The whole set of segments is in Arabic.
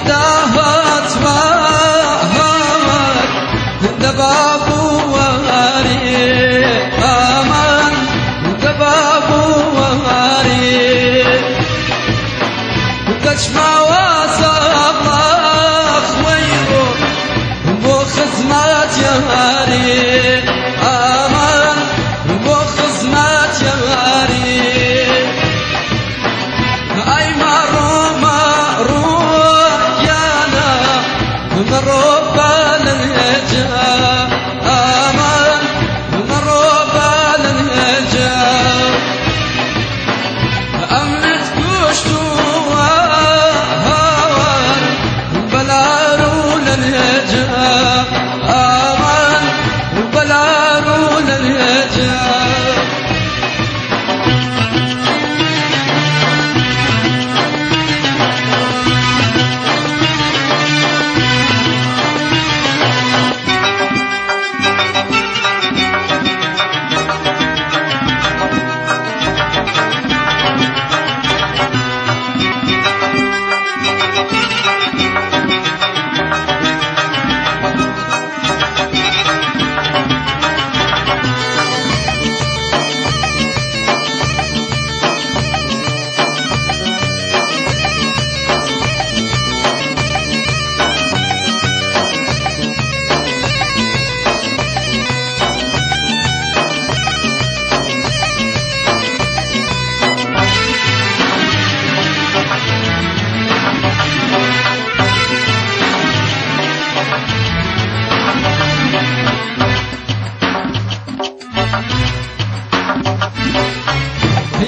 دهت وهمت دباب وهاري أمان دباب وهاري تشمع وصف خويرو بو خزمات يهاري أمان بو خزمات يهاري أي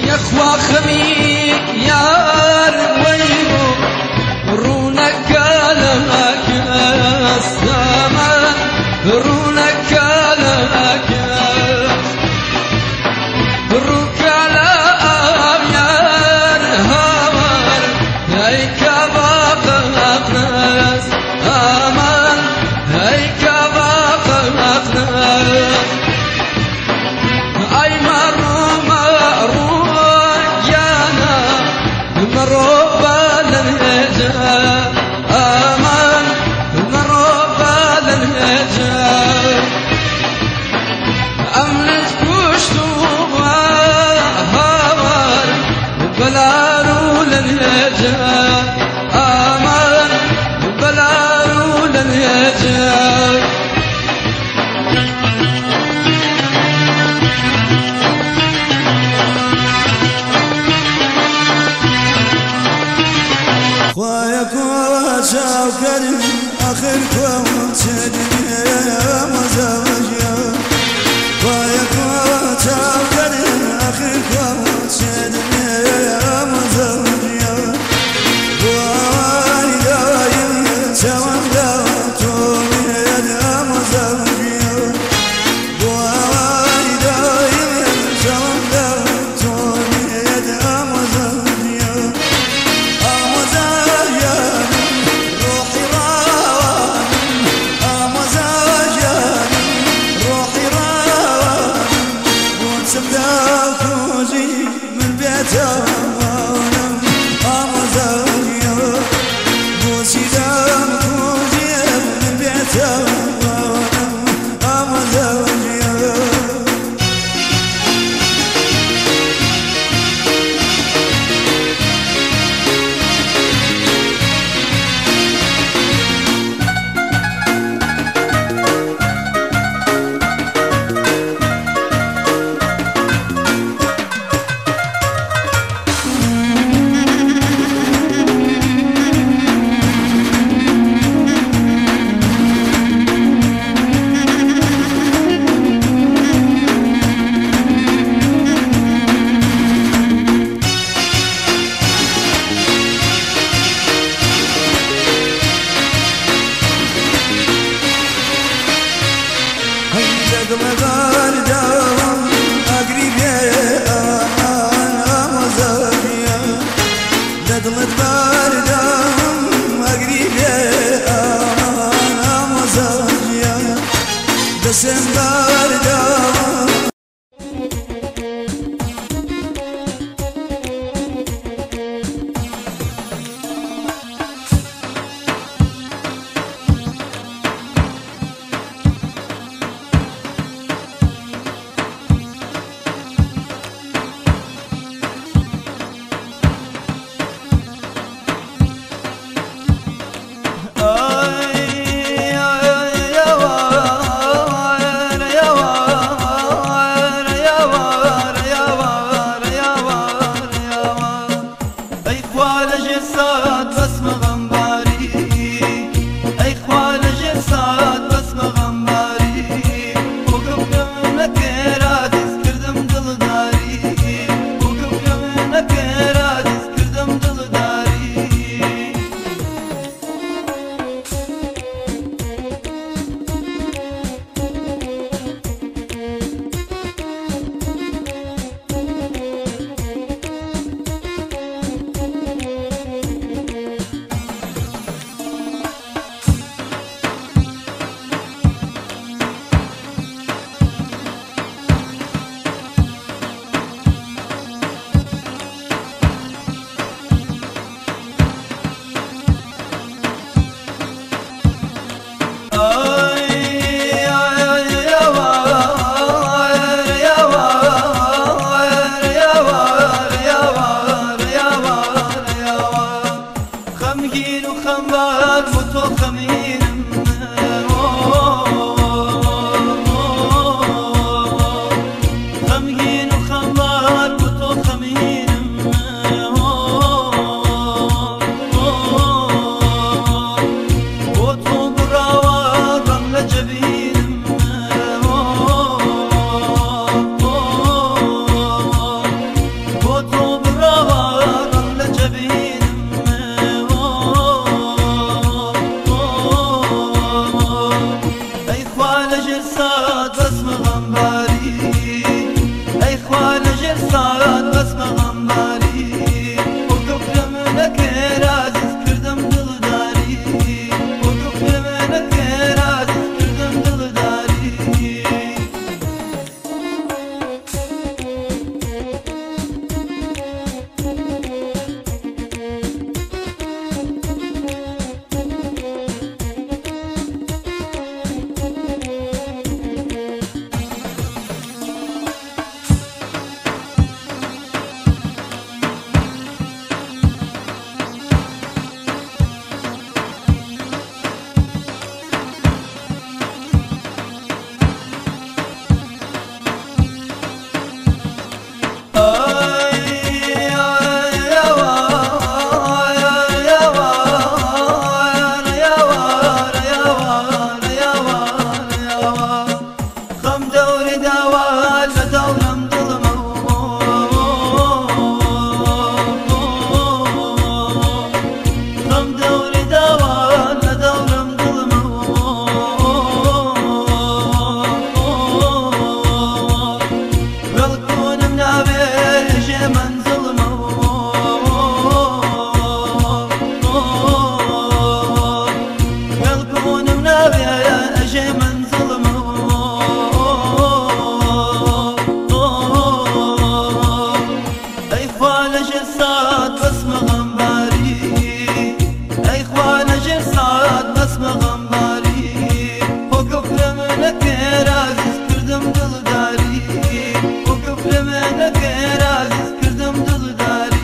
يا اخوة خميك يا رويرو رونك لك الزمان رونك لك روك على أبيان هوار هيك باقى ناس أمان هيك باقى ناس أي شاوكر آخر كون شدني مزاجيا وياك شاوكر آخر كون شدني مزاجيا وياي شوام داوتوني مزاجيا وياي شوام داوتوني مزاجيا some ساد بس مغمباری ای خوال جر ساد بس مغمباری وقفم نکرادیز کردم دلداری وقفم نکرادیز کردم دلداری خمگین و خمبار و تو خمینم خمگین و خمبار و تو خمینم و تو براوار رمل جبینم و تو براوار رمل جبینم ساد بس مغمباری ای خوال جر ساد بس مغمباری وقفم نکرادیز کردم دلداری وقفم نکرادیز کردم دلداری ساد بس مغمباری ای خوال جر ساد بس مغمباری وقفم نکرادیز کردم دلداری وقفم نکرادیز کردم دلداری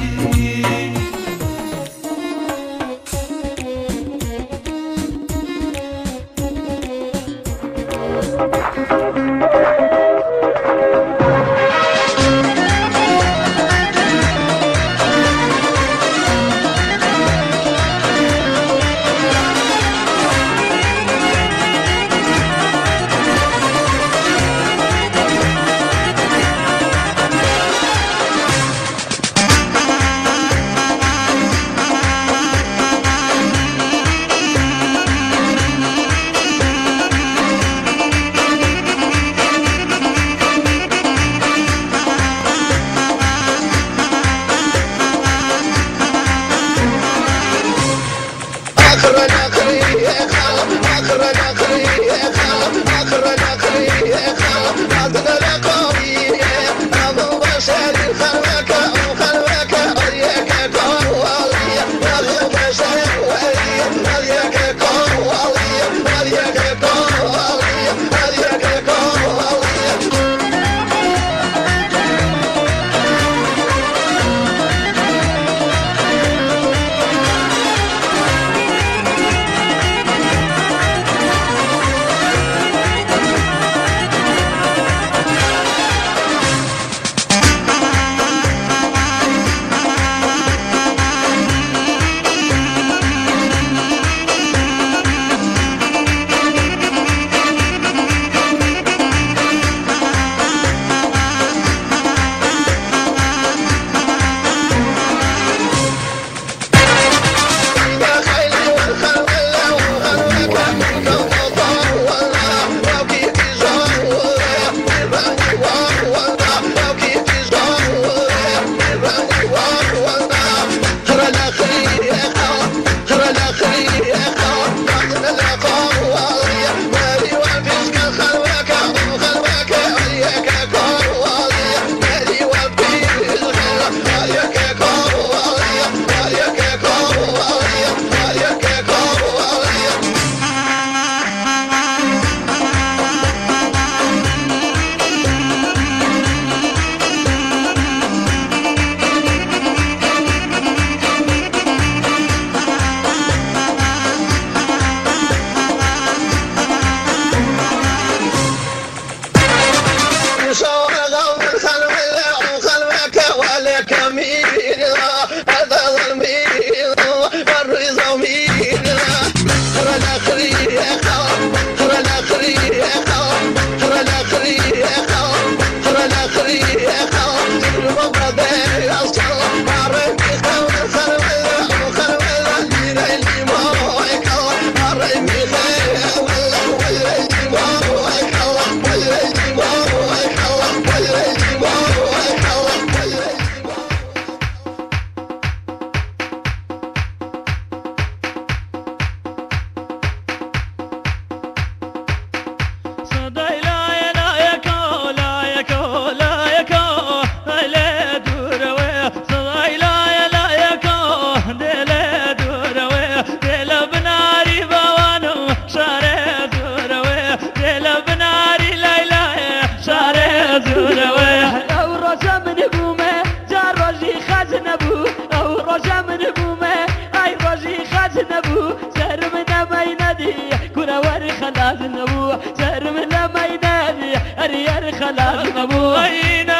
خلاص نبو سهر من ما ينادي كنا وري خلاص نبو سهر من ما ينادي أريار خلاص نبو أين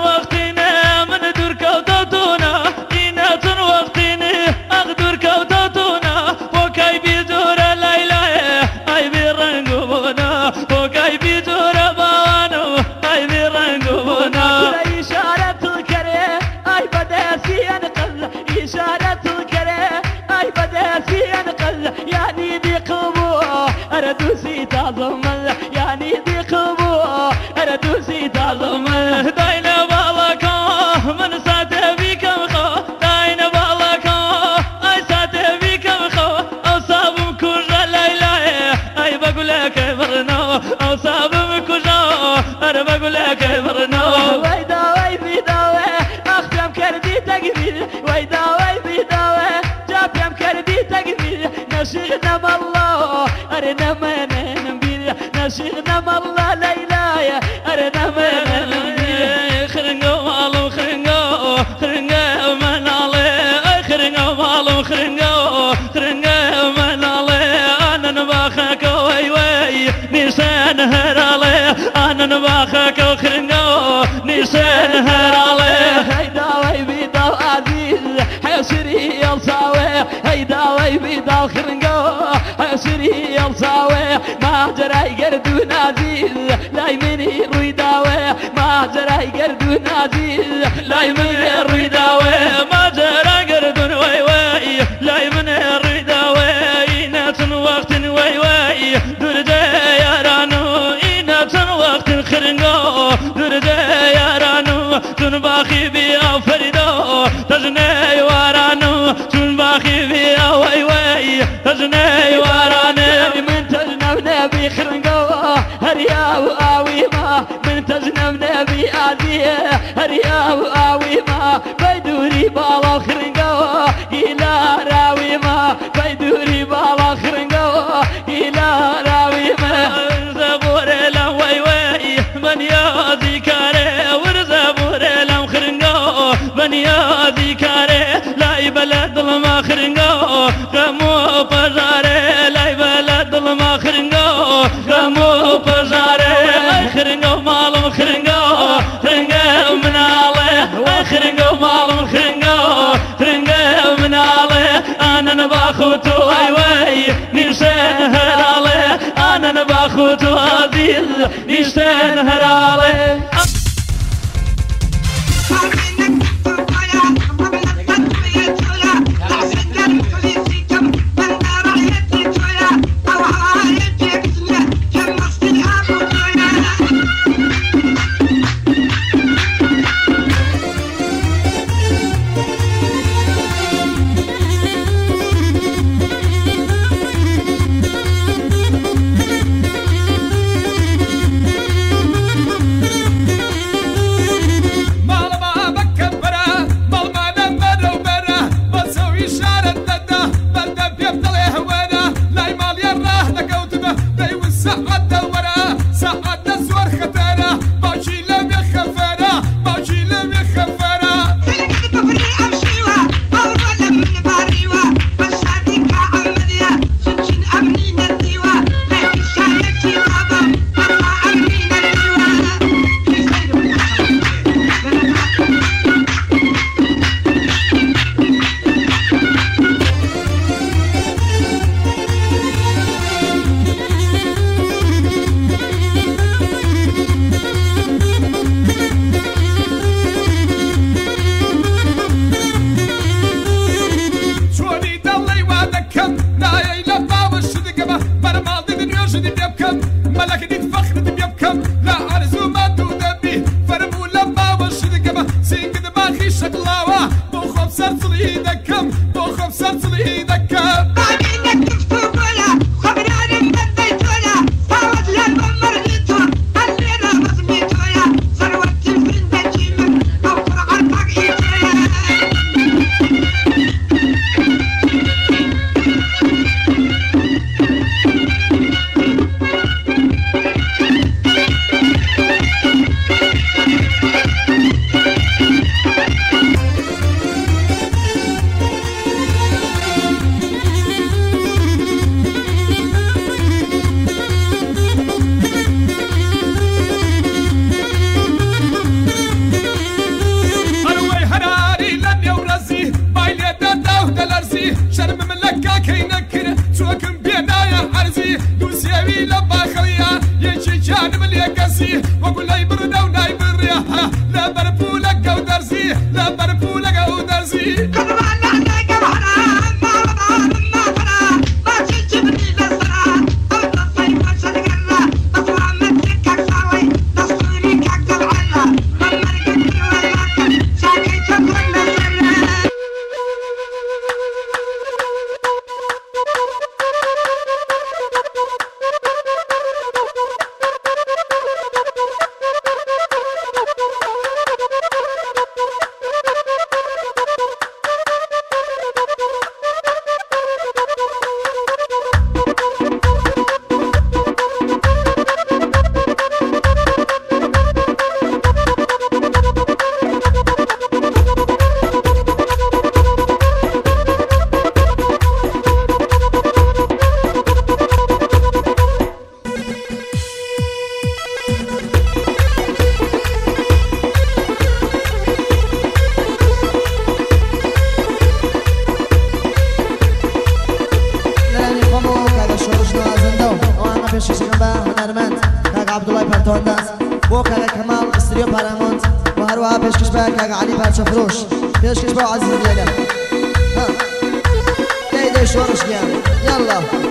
وقتنا من دور كوتاتنا أين وقتنا أقدر كوتاتنا وكاي بيزور ليلى أي بيرنقونا وكاي بيزور بوانو أي بيرنقونا إشارة الكري أي بدأسي أنقل إشارة الكري أي بدأسي أنقل يعني دي قبو أردوسي تعظم يعني دي قبو أردوسي تعظم داينا بالكا من ساته بكم خو داينا بالكا أي ساته بكم خو أصابم كجا ليلى أي بقولك برنو أصابم كجا أنا بقولك برنو ويدا وي داوي أختم كردي تقبيل ويدا وي داوي جابيم كردي تقبيل نشيغنا بالله أرنا ما ننبيل نشيغنا بالله ليلى أرنا ما ننبيل خرنقو مالو خرنقو خرنقو من علي خرنقو مالو خرنقو خرنقو من علي أنا نباخك وي وي نيشان هرالي أنا نباخك خرنقو نيشان هرالي هيدا وي بيداو عزيز حيشري يلصاوي هيدا وي بيداو خرنقو حيشري يلصاوي ما جراي قردون عزيز لاي مني رويداوي ما جراي قردون عزيز لاي مني الرداوي ما جرى قردون وي وي لاي من الرداوي ناس وقت وي وي درجة يارانو ناس وقت خرنقو درجة يارانو تنباخي بيا فريدو تجني وارانو تنباخي بيا وي وي تجني وارانو من تجنب نبي خرنقو هرياو آوي ما من تجنب نبي آذيه هرياو آوي ما بيدوري بالا خرنقو إلى راوي ما بيدوري بالا خرنقو إلى راوي ما زبور لم وي وي من يا ذكري ورزبور لم خرنقو من يا ذكري لا بلد الما خرنقو غمو بجاري لا بلد الما خرنقو غمو بجاري خرنقو مالم خرنقو خرنقو من علي خرنقو مالم خرنقو خرنقو من علي انا نباخوتو وي وي نيشان هرالي انا نباخوتو عزيز نيشان هرالي كي نكر توكم بينايا عرزي دوسيوي لبا خليا يجي جانب اليكسي وقول لي بردا وناي بريحة لا برفولك او درزي لا برفولك او درزي عبدالله پرتوانداز بو کاغا کمال استریو پارامونت و هروها پیشکش با کاغا علی پارچه فروش پیشکش با عزیز لیلا دیده شورش گیان یالله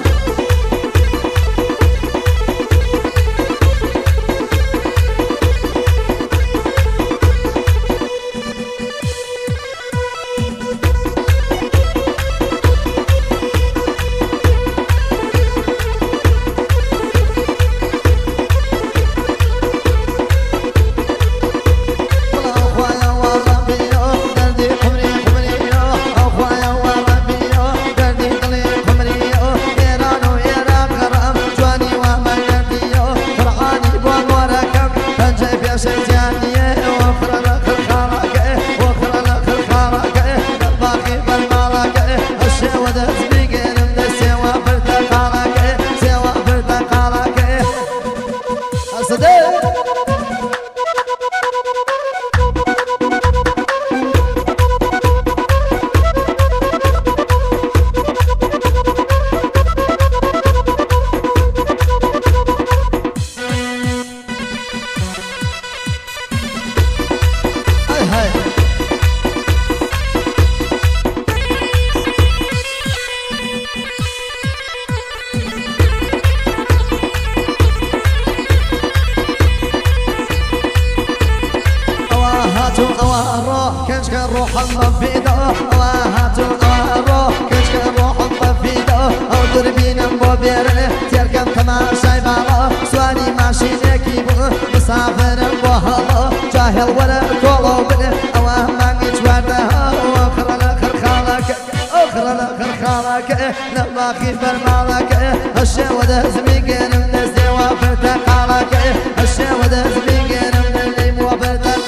روح مفيدة وهاتو أروح كشك روح مفيدة أو دربين مبيرة تركب كما شايبالة سواني ماشينة كيبو مسافر بوهالة جاهل ولا كولوبن أوه مانجيش وردها وأخرى لخرخالك أخرى لخرخالك لما خيبر مالك الشاودة زميقين من الزيوة فرتقالك الشاودة زميقين من الليمو فرتقالك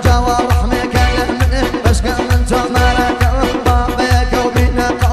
جوا رحمك من بشكا من جمالك بابك وبينك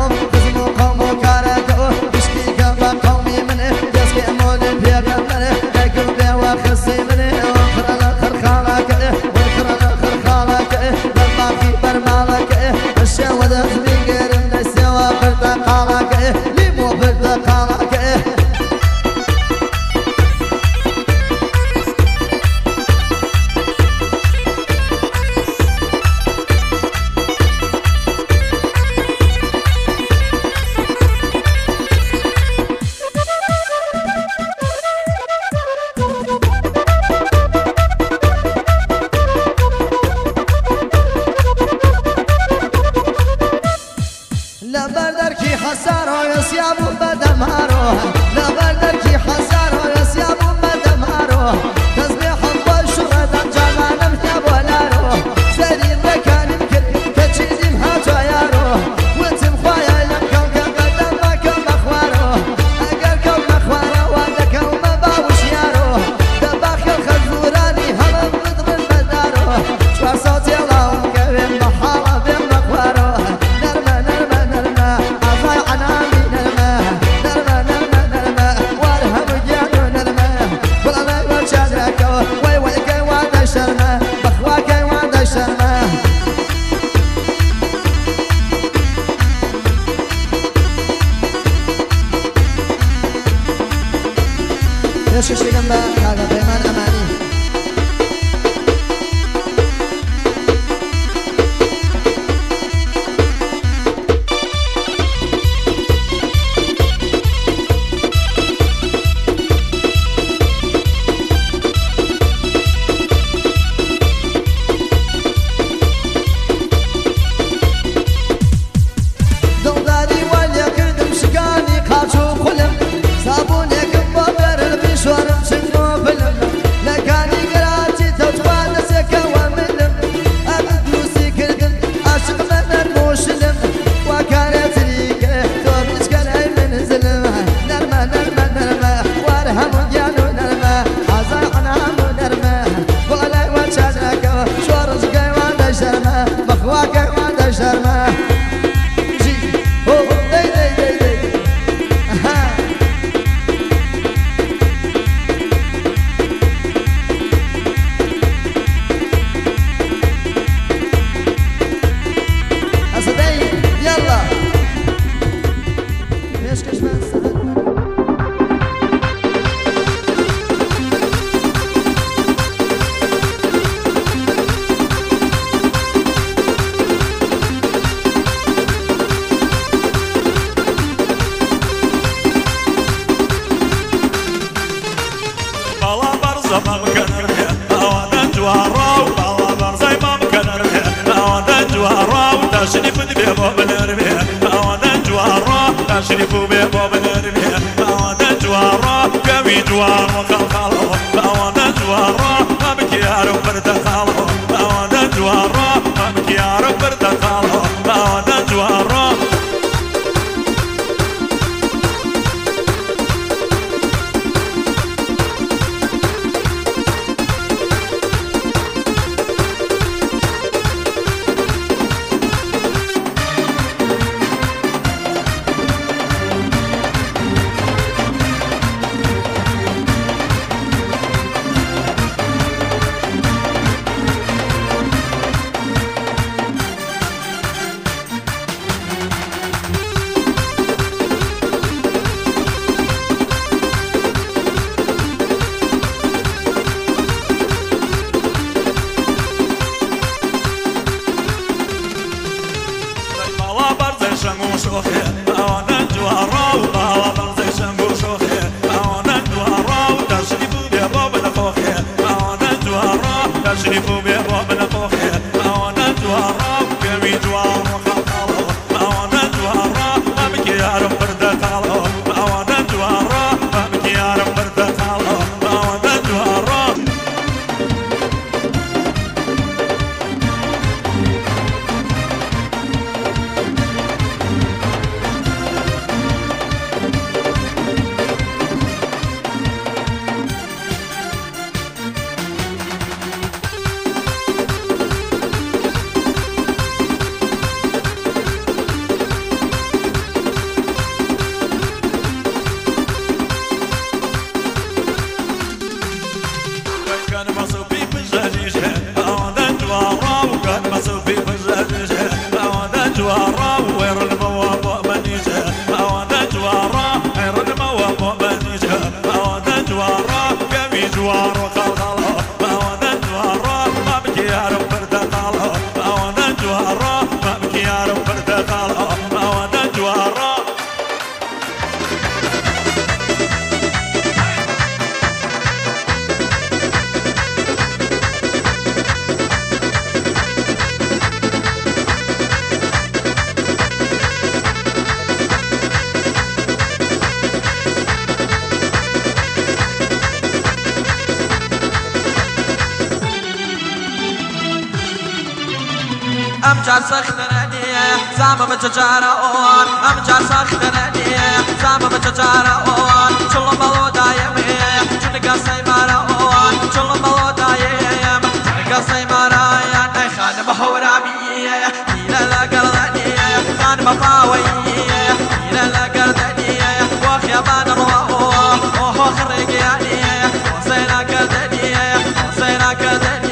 تشريف بباب الأربي أوانا جوارا تشريف بباب الأربي أوانا جوارا كوي جوار وخلخلو أوانا جوارا مكيار وبرتخالو أوانا جوارا مكيار وبرتخالو أوانا جوارا تشريفو بباب الأخوخي أوانا جوارا كوي جوار وخلخلو أوانا جوارا مكيار وبرتخالو أوانا جوارا مكيار وبرتخالو أوانا جوارا أمجار سختنني زعما بتجارون أمجار سختنني زعما بتجارون شلون بلو دايمي جنقا سيمارون شلون بلو دايم جنقا سيمارين أي خانم حورامي إلى لقردني خانم فاوي إلى لقردني وخيابان الروح وهو خريقياني وصينا كردني وصينا كردني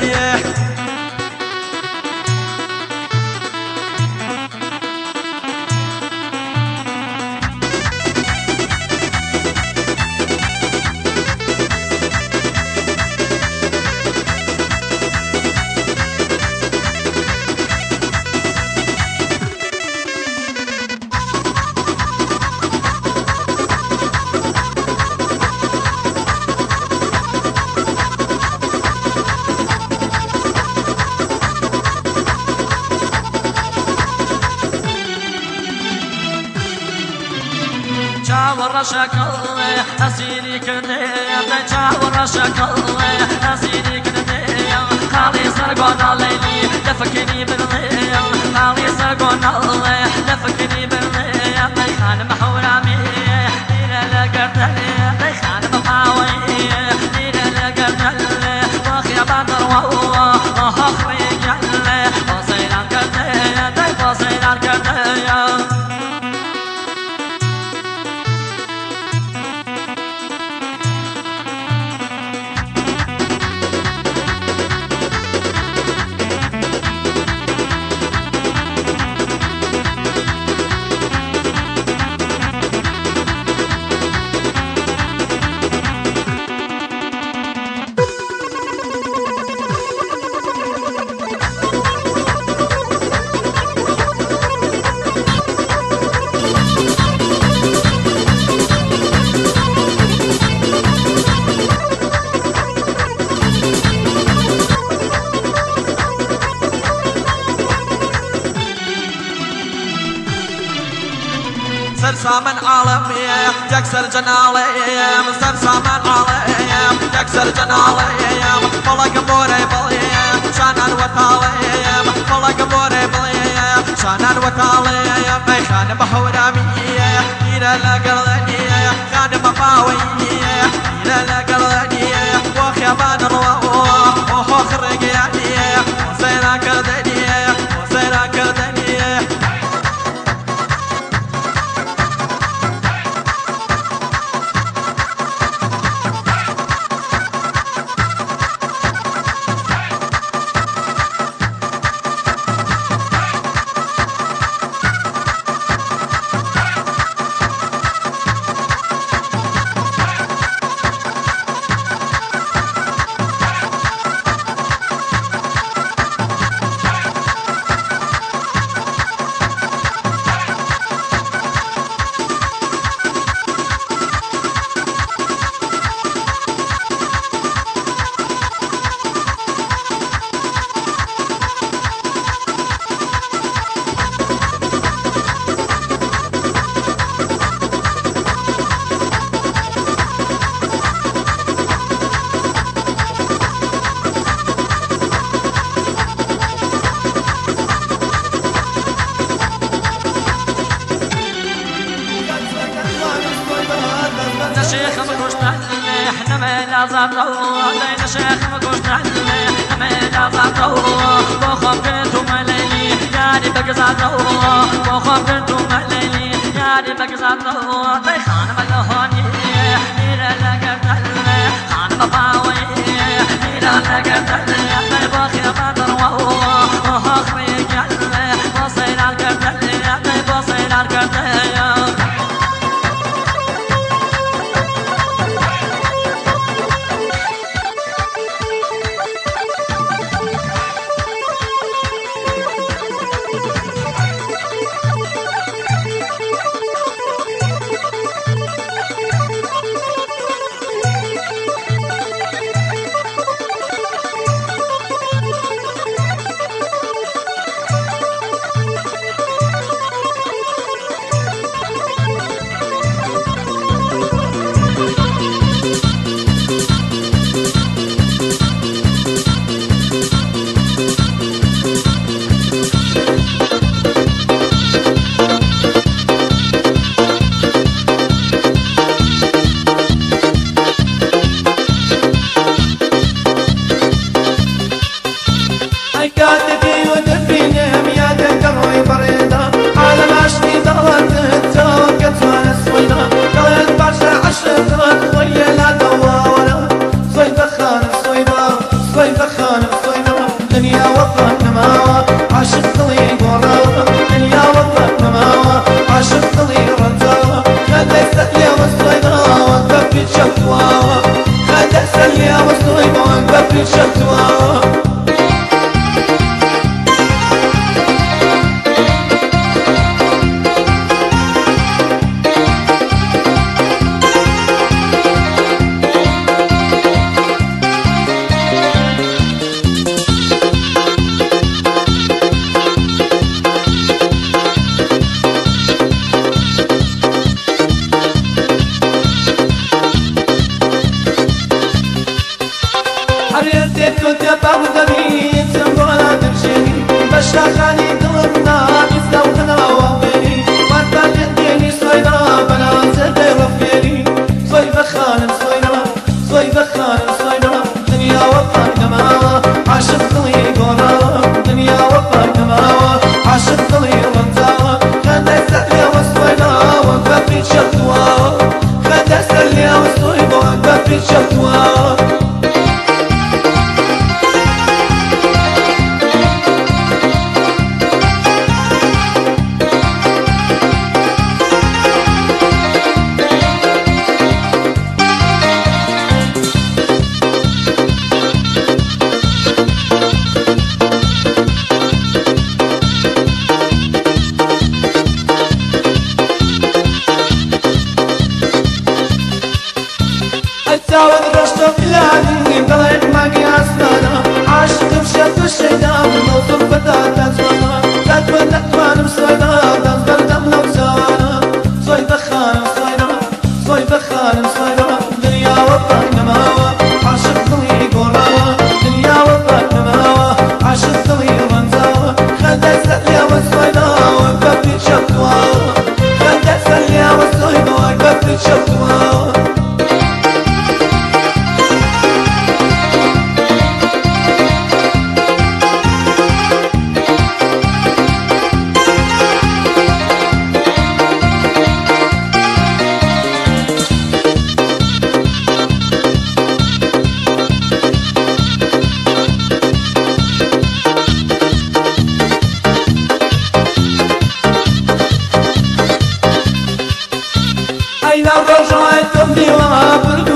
چاور شکل اسیری کنه چاور شکل اسیری کنه خالی سرگان لیلی لفکنی برلی خالی سرگان لفکنی برلی خانم حورامی دیره لگردلی خانم پاوی دیره لگردلی وخیابان رواه آخری گلی واسیران کرده واسیران کرده سامن عالمي تكسر جنالي مستر سامن عالي تكسر جنالي والله قبوري بلي شانان وطالي والله قبوري بلي شانان وطالي بيخان بحورامي إلى لقلني خان مفاوي إلى لقلني وخيبان الروح وخرق يعني وسيرا كردني وسيرا كردني شيخ مكوشنا احنا ما لازم نروح شيخ مكوشنا احنا ما لازم نروح وخبرتو مليلي يعني بقزات نروح وخبرتو مليلي يعني بقزات نروح خان ملهوني إلى لقبت خان مفاوي إلى لقبت باخي ما نروح وخبري قلبي وصير القبت وصير القبت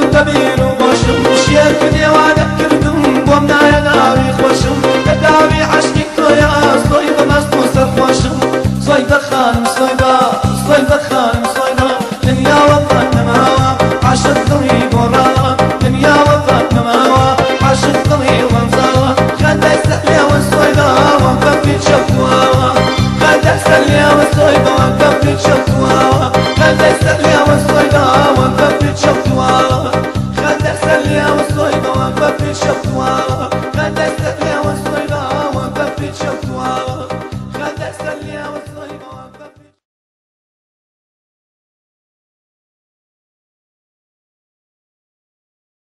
ببیر و باشم شیر که دیوانه کردم بوم نایه ناوی خوشم بداوی عشقی تویا سوی بمست و سرخوشم سوی بخانم سوی بخانم سوی با دنیا وطن نماوا عشق دلی براوا دنیا وطن نماوا عشق دلی غمزاوا خدا سهلی و سوی با وقف شكواوا خدا سهلی و سوی با وقف شكواوا خدا